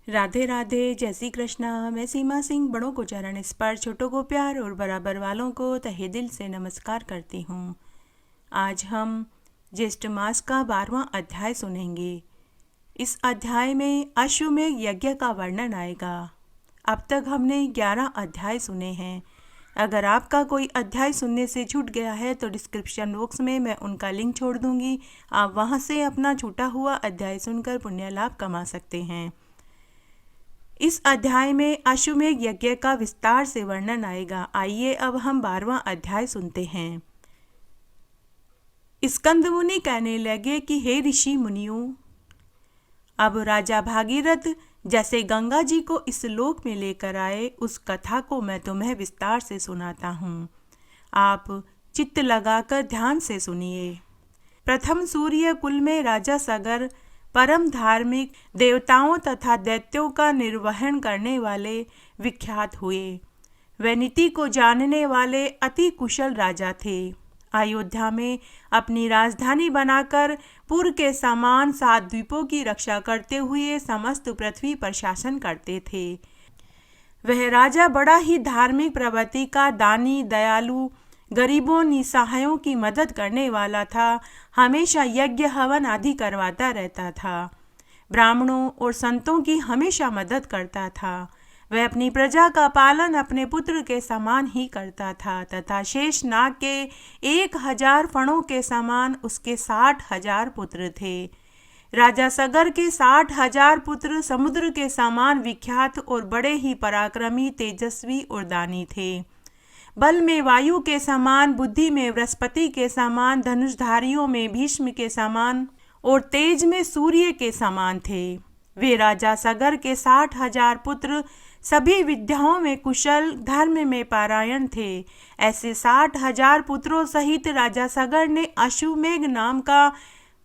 राधे राधे, जय श्री कृष्णा। मैं सीमा सिंह बड़ों को चरण स्पर्श, छोटों को प्यार और बराबर वालों को तहे दिल से नमस्कार करती हूँ। आज हम ज्येष्ठ मास का 12वां अध्याय सुनेंगे। इस अध्याय में अश्वमेध यज्ञ का वर्णन आएगा। अब तक हमने 11 अध्याय सुने हैं। अगर आपका कोई अध्याय सुनने से छूट गया है तो डिस्क्रिप्शन बॉक्स में मैं उनका लिंक छोड़ दूंगी। आप वहां से अपना छूटा हुआ अध्याय सुनकर पुण्य लाभ कमा सकते हैं। इस अध्याय में अश्वमेध यज्ञ का विस्तार से वर्णन आएगा। आइए अब हम 12वां अध्याय सुनते हैं। स्कंद मुनि कहने लगे कि हे ऋषि मुनियों, अब राजा भागीरथ जैसे गंगा जी को इस लोक में लेकर आए, उस कथा को मैं तुम्हें विस्तार से सुनाता हूँ। आप चित्त लगाकर ध्यान से सुनिए। प्रथम सूर्य कुल में राजा सगर परम धार्मिक, देवताओं तथा दैत्यों का निर्वहन करने वाले विख्यात हुए। वे नीति को जानने वाले अति कुशल राजा थे। अयोध्या में अपनी राजधानी बनाकर पूर्व के समान 7 द्वीपों की रक्षा करते हुए समस्त पृथ्वी पर शासन करते थे। वह राजा बड़ा ही धार्मिक प्रवृत्ति का, दानी, दयालु, गरीबों निसहायों की मदद करने वाला था। हमेशा यज्ञ हवन आदि करवाता रहता था। ब्राह्मणों और संतों की हमेशा मदद करता था। वह अपनी प्रजा का पालन अपने पुत्र के समान ही करता था तथा शेष नाग के 1000 फणों के समान उसके 60,000 पुत्र थे। राजा सगर के 60,000 पुत्र समुद्र के समान विख्यात और बड़े ही पराक्रमी, तेजस्वी और दानी थे। बल में वायु के समान, बुद्धि में बृहस्पति के समान, धनुषधारियों में भीष्म के समान और तेज में सूर्य के समान थे। वे राजा सगर के 60,000 पुत्र सभी विद्याओं में कुशल, धर्म में पारायण थे। ऐसे 60,000 पुत्रों सहित राजा सगर ने अश्वमेध नाम का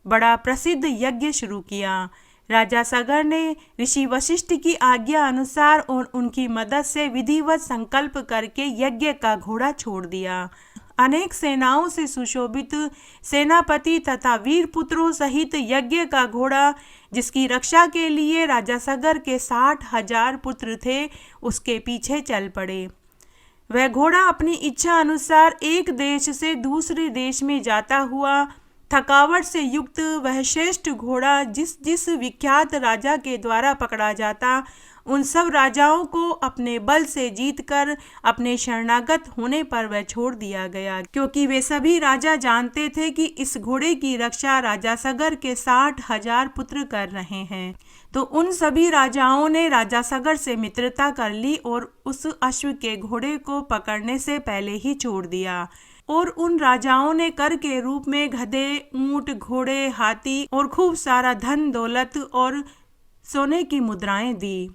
बड़ा प्रसिद्ध यज्ञ शुरू किया। राजा सगर ने ऋषि वशिष्ठ की आज्ञा अनुसार और उनकी मदद से विधिवत संकल्प करके यज्ञ का घोड़ा छोड़ दिया। अनेक सेनाओं से सुशोभित सेनापति तथा वीर पुत्रों सहित यज्ञ का घोड़ा, जिसकी रक्षा के लिए राजा सगर के 60,000 पुत्र थे, उसके पीछे चल पड़े। वह घोड़ा अपनी इच्छा अनुसार एक देश से दूसरे देश में जाता हुआ, थकावट से युक्त वह श्रेष्ठ घोड़ा जिस जिस विख्यात राजा के द्वारा पकड़ा जाता, उन सब राजाओं को अपने बल से जीतकर अपने शरणागत होने पर वह छोड़ दिया गया, क्योंकि वे सभी राजा जानते थे कि इस घोड़े की रक्षा राजा सगर के 60,000 पुत्र कर रहे हैं। तो उन सभी राजाओं ने राजा सगर से मित्रता कर ली और उस अश्व के घोड़े को पकड़ने से पहले ही छोड़ दिया। और उन राजाओं ने कर के रूप में गधे, ऊंट, घोड़े, हाथी और खूब सारा धन दौलत और सोने की मुद्राएं दी।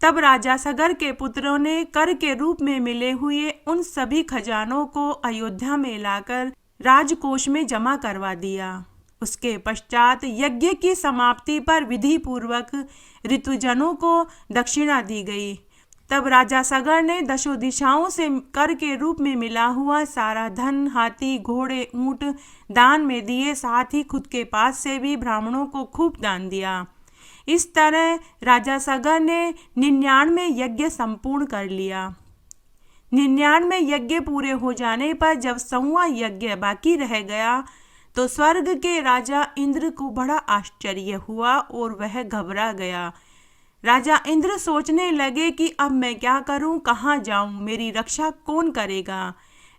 तब राजा सगर के पुत्रों ने कर के रूप में मिले हुए उन सभी खजानों को अयोध्या में लाकर राजकोष में जमा करवा दिया। उसके पश्चात यज्ञ की समाप्ति पर विधि पूर्वक ऋतुजनों को दक्षिणा दी गई। तब राजा सगर ने दशों दिशाओं से कर के रूप में मिला हुआ सारा धन, हाथी, घोड़े, ऊंट दान में दिए, साथ ही खुद के पास से भी ब्राह्मणों को खूब दान दिया। इस तरह राजा सगर ने 99 यज्ञ संपूर्ण कर लिया। 99 यज्ञ पूरे हो जाने पर जब 100वां यज्ञ बाकी रह गया तो स्वर्ग के राजा इंद्र को बड़ा आश्चर्य हुआ और वह घबरा गया। राजा इंद्र सोचने लगे कि अब मैं क्या करूं, कहां जाऊं, मेरी रक्षा कौन करेगा।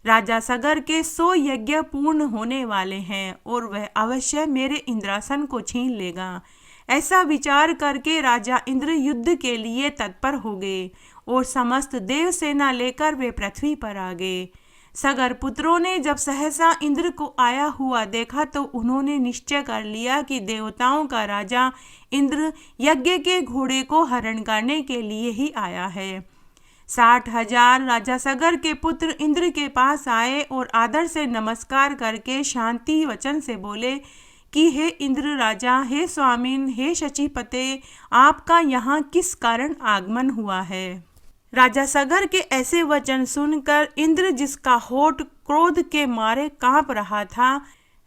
राजा सगर के 100 यज्ञ पूर्ण होने वाले हैं और वह अवश्य मेरे इंद्रासन को छीन लेगा। ऐसा विचार करके राजा इंद्र युद्ध के लिए तत्पर हो गए और समस्त देव सेना लेकर वे पृथ्वी पर आ गए। सगर पुत्रों ने जब सहसा इंद्र को आया हुआ देखा तो उन्होंने निश्चय कर लिया कि देवताओं का राजा इंद्र यज्ञ के घोड़े को हरण करने के लिए ही आया है। 60,000 राजा सगर के पुत्र इंद्र के पास आए और आदर से नमस्कार करके शांति वचन से बोले कि हे इंद्र राजा, हे स्वामिन, हे शचीपते, आपका यहाँ किस कारण आगमन हुआ है। राजा सगर के ऐसे वचन सुनकर इंद्र, जिसका होठ क्रोध के मारे कांप रहा था,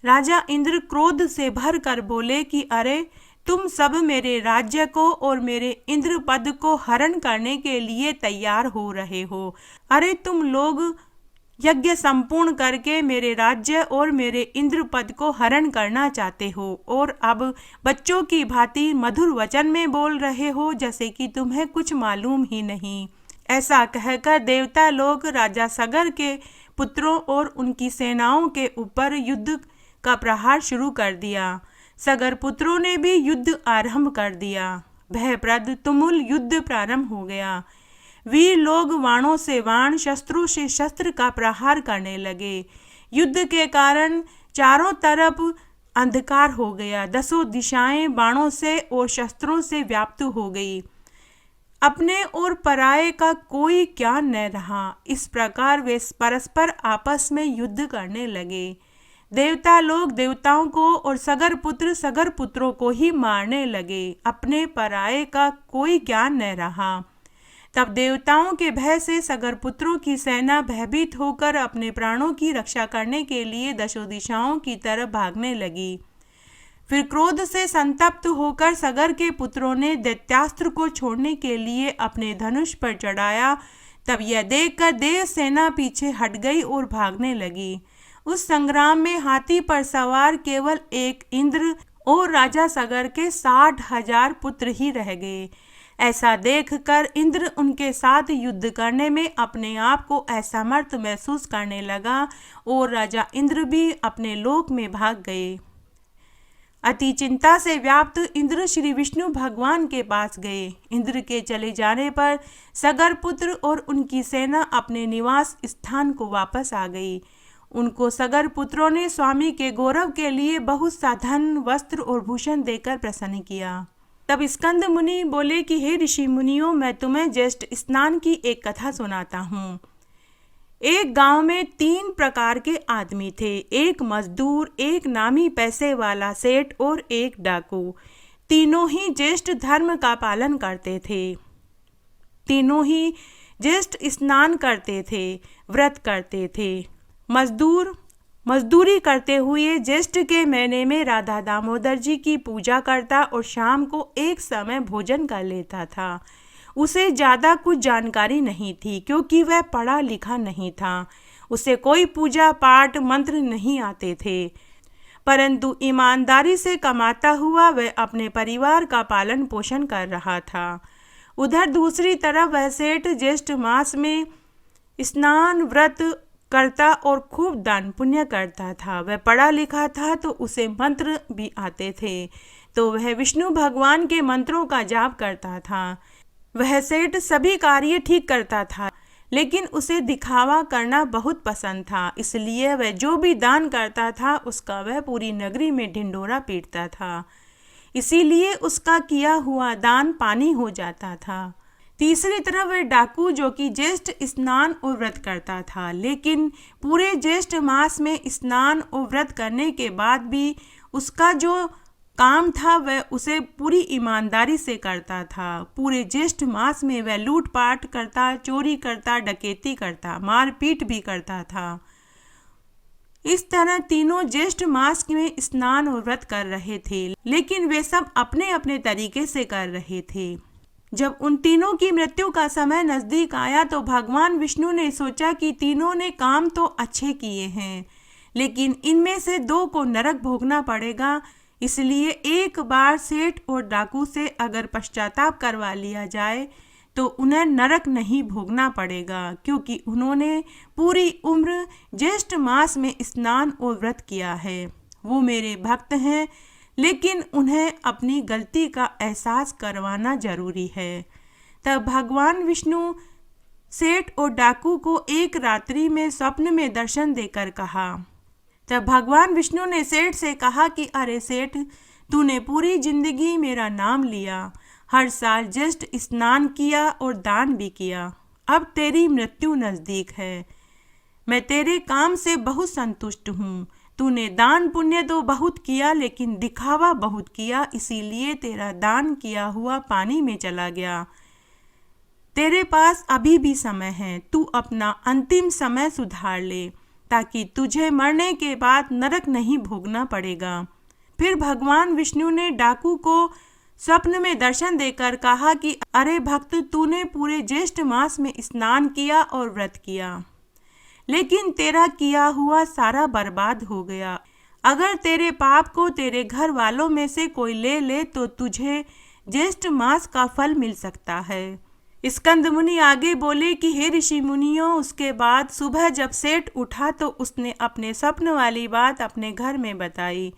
राजा इंद्र क्रोध से भर कर बोले कि अरे, तुम सब मेरे राज्य को और मेरे इंद्र पद को हरण करने के लिए तैयार हो रहे हो। अरे तुम लोग यज्ञ संपूर्ण करके मेरे राज्य और मेरे इंद्र पद को हरण करना चाहते हो और अब बच्चों की भांति मधुर वचन में बोल रहे हो जैसे कि तुम्हें कुछ मालूम ही नहीं। ऐसा कहकर देवता लोग राजा सगर के पुत्रों और उनकी सेनाओं के ऊपर युद्ध का प्रहार शुरू कर दिया। सगर पुत्रों ने भी युद्ध आरंभ कर दिया। भयप्रद तुमुल युद्ध प्रारंभ हो गया। वीर लोग वाणों से वाण, शस्त्रों से शस्त्र का प्रहार करने लगे। युद्ध के कारण चारों तरफ अंधकार हो गया। दसों दिशाएं बाणों से और शस्त्रों से व्याप्त हो गई। अपने और पराये का कोई ज्ञान न रहा। इस प्रकार वे परस्पर आपस में युद्ध करने लगे। देवता लोग देवताओं को और सगर पुत्रों को ही मारने लगे। अपने पराये का कोई ज्ञान न रहा। तब देवताओं के भय से सगर पुत्रों की सेना भयभीत होकर अपने प्राणों की रक्षा करने के लिए दशों दिशाओं की तरफ भागने लगी। फिर क्रोध से संतप्त होकर सगर के पुत्रों ने दैत्यास्त्र को छोड़ने के लिए अपने धनुष पर चढ़ाया। तब यह देखकर देव सेना पीछे हट गई और भागने लगी। उस संग्राम में हाथी पर सवार केवल एक इंद्र और राजा सगर के 60,000 पुत्र ही रह गए। ऐसा देखकर इंद्र उनके साथ युद्ध करने में अपने आप को असमर्थ महसूस करने लगा और राजा इंद्र भी अपने लोक में भाग गए। अति चिंता से व्याप्त इंद्र श्री विष्णु भगवान के पास गए। इंद्र के चले जाने पर सगर पुत्र और उनकी सेना अपने निवास स्थान को वापस आ गई। उनको सगर पुत्रों ने स्वामी के गौरव के लिए बहुत सा धन, वस्त्र और भूषण देकर प्रसन्न किया। तब स्कंद मुनि बोले कि हे ऋषि मुनियों, मैं तुम्हें ज्येष्ठ स्नान की एक कथा सुनाता हूँ। एक गांव में 3 प्रकार के आदमी थे। एक मजदूर, एक नामी पैसे वाला सेठ और एक डाकू। तीनों ही ज्येष्ठ धर्म का पालन करते थे। तीनों ही ज्येष्ठ स्नान करते थे, व्रत करते थे। मजदूरी करते हुए ज्येष्ठ के महीने में राधा दामोदर जी की पूजा करता और शाम को एक समय भोजन कर लेता था। उसे ज़्यादा कुछ जानकारी नहीं थी क्योंकि वह पढ़ा लिखा नहीं था। उसे कोई पूजा पाठ मंत्र नहीं आते थे, परंतु ईमानदारी से कमाता हुआ वह अपने परिवार का पालन पोषण कर रहा था। उधर दूसरी तरफ वह सेठ ज्येष्ठ मास में स्नान व्रत करता और खूब दान पुण्य करता था। वह पढ़ा लिखा था तो उसे मंत्र भी आते थे, तो वह विष्णु भगवान के मंत्रों का जाप करता था। वह सेठ सभी कार्य ठीक करता था, लेकिन उसे दिखावा करना बहुत पसंद था। इसलिए वह जो भी दान करता था उसका वह पूरी नगरी में ढिंढोरा पीटता था। इसीलिए उसका किया हुआ दान पानी हो जाता था। तीसरी तरफ वह डाकू जो कि ज्येष्ठ स्नान और व्रत करता था, लेकिन पूरे ज्येष्ठ मास में स्नान और व्रत करने के बाद भी उसका जो काम था वह उसे पूरी ईमानदारी से करता था। पूरे ज्येष्ठ मास में वह लूटपाट करता, चोरी करता, डकैती करता, मारपीट भी करता था। इस तरह तीनों ज्येष्ठ मास में स्नान और व्रत कर रहे थे, लेकिन वे सब अपने अपने तरीके से कर रहे थे। जब उन तीनों की मृत्यु का समय नजदीक आया तो भगवान विष्णु ने सोचा कि तीनों ने काम तो अच्छे किए हैं, लेकिन इनमें से 2 को नरक भोगना पड़ेगा। इसलिए एक बार सेठ और डाकू से अगर पश्चाताप करवा लिया जाए तो उन्हें नरक नहीं भोगना पड़ेगा, क्योंकि उन्होंने पूरी उम्र ज्येष्ठ मास में स्नान और व्रत किया है। वो मेरे भक्त हैं, लेकिन उन्हें अपनी गलती का एहसास करवाना जरूरी है। तब भगवान विष्णु सेठ और डाकू को एक रात्रि में स्वप्न में दर्शन देकर कहा। तब भगवान विष्णु ने सेठ से कहा कि अरे सेठ, तूने पूरी जिंदगी मेरा नाम लिया, हर साल ज्येष्ठ स्नान किया और दान भी किया। अब तेरी मृत्यु नज़दीक है। मैं तेरे काम से बहुत संतुष्ट हूँ। तूने दान पुण्य तो बहुत किया, लेकिन दिखावा बहुत किया, इसीलिए तेरा दान किया हुआ पानी में चला गया। तेरे पास अभी भी समय है। तू अपना अंतिम समय सुधार ले, ताकि तुझे मरने के बाद नरक नहीं भोगना पड़ेगा। फिर भगवान विष्णु ने डाकू को स्वप्न में दर्शन देकर कहा कि अरे भक्त, तूने पूरे ज्येष्ठ मास में स्नान किया और व्रत किया, लेकिन तेरा किया हुआ सारा बर्बाद हो गया। अगर तेरे पाप को तेरे घर वालों में से कोई ले ले तो तुझे ज्येष्ठ मास का फल मिल सकता है। स्कंद मुनि आगे बोले कि हे ऋषि मुनियों, उसके बाद सुबह जब सेठ उठा तो उसने अपने स्वप्न वाली बात अपने घर में बताई,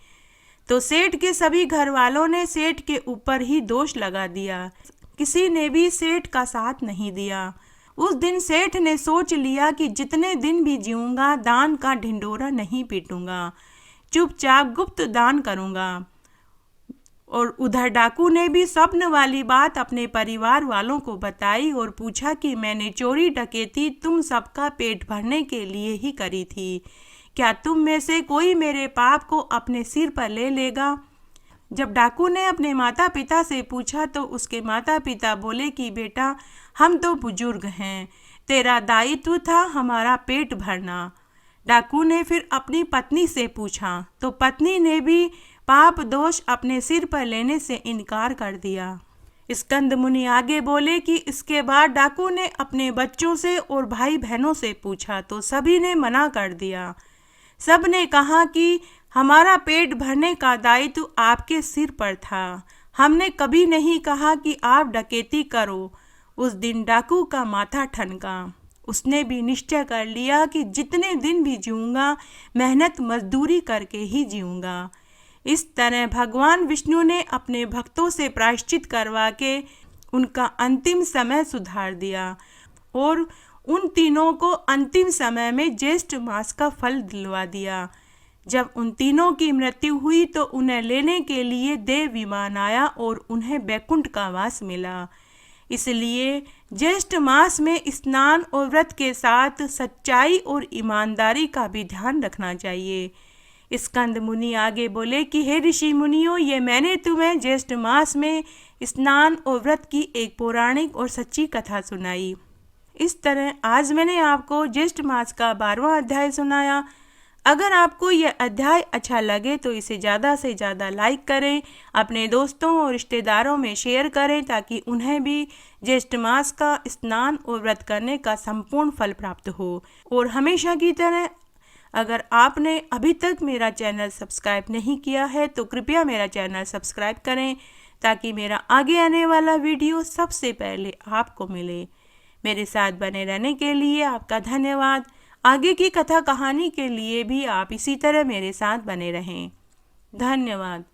तो सेठ के सभी घर वालों ने सेठ के ऊपर ही दोष लगा दिया। किसी ने भी सेठ का साथ नहीं दिया। उस दिन सेठ ने सोच लिया कि जितने दिन भी जीऊंगा दान का ढिंढोरा नहीं पीटूंगा, चुपचाप गुप्त दान करूंगा। और उधर डाकू ने भी स्वप्न वाली बात अपने परिवार वालों को बताई और पूछा कि मैंने चोरी डकैती तुम सबका पेट भरने के लिए ही करी थी, क्या तुम में से कोई मेरे पाप को अपने सिर पर ले लेगा? जब डाकू ने अपने माता पिता से पूछा तो उसके माता पिता बोले कि बेटा, हम तो बुजुर्ग हैं, तेरा दायित्व था हमारा पेट भरना। डाकू ने फिर अपनी पत्नी से पूछा तो पत्नी ने भी पाप दोष अपने सिर पर लेने से इनकार कर दिया। स्कंद मुनि आगे बोले कि इसके बाद डाकू ने अपने बच्चों से और भाई बहनों से पूछा तो सभी ने मना कर दिया। सब ने कहा कि हमारा पेट भरने का दायित्व आपके सिर पर था, हमने कभी नहीं कहा कि आप डकैती करो। उस दिन डाकू का माथा ठनका। उसने भी निश्चय कर लिया कि जितने दिन भी जीऊंगा मेहनत मजदूरी करके ही जीऊंगा। इस तरह भगवान विष्णु ने अपने भक्तों से प्रायश्चित करवा के उनका अंतिम समय सुधार दिया और उन तीनों को अंतिम समय में ज्येष्ठ मास का फल दिलवा दिया। जब उन तीनों की मृत्यु हुई तो उन्हें लेने के लिए देव विमान आया और उन्हें बैकुंठ का वास मिला। इसलिए ज्येष्ठ मास में स्नान और व्रत के साथ सच्चाई और ईमानदारी का भी ध्यान रखना चाहिए। स्कंद मुनि आगे बोले कि हे ऋषि मुनियों, ये मैंने तुम्हें ज्येष्ठ मास में स्नान और व्रत की एक पौराणिक और सच्ची कथा सुनाई। इस तरह आज मैंने आपको ज्येष्ठ मास का 12वां अध्याय सुनाया। अगर आपको यह अध्याय अच्छा लगे तो इसे ज़्यादा से ज़्यादा लाइक करें, अपने दोस्तों और रिश्तेदारों में शेयर करें ताकि उन्हें भी ज्येष्ठ मास का स्नान और व्रत करने का संपूर्ण फल प्राप्त हो। और हमेशा की तरह अगर आपने अभी तक मेरा चैनल सब्सक्राइब नहीं किया है तो कृपया मेरा चैनल सब्सक्राइब करें ताकि मेरा आगे आने वाला वीडियो सबसे पहले आपको मिले। मेरे साथ बने रहने के लिए आपका धन्यवाद। आगे की कथा कहानी के लिए भी आप इसी तरह मेरे साथ बने रहें। धन्यवाद।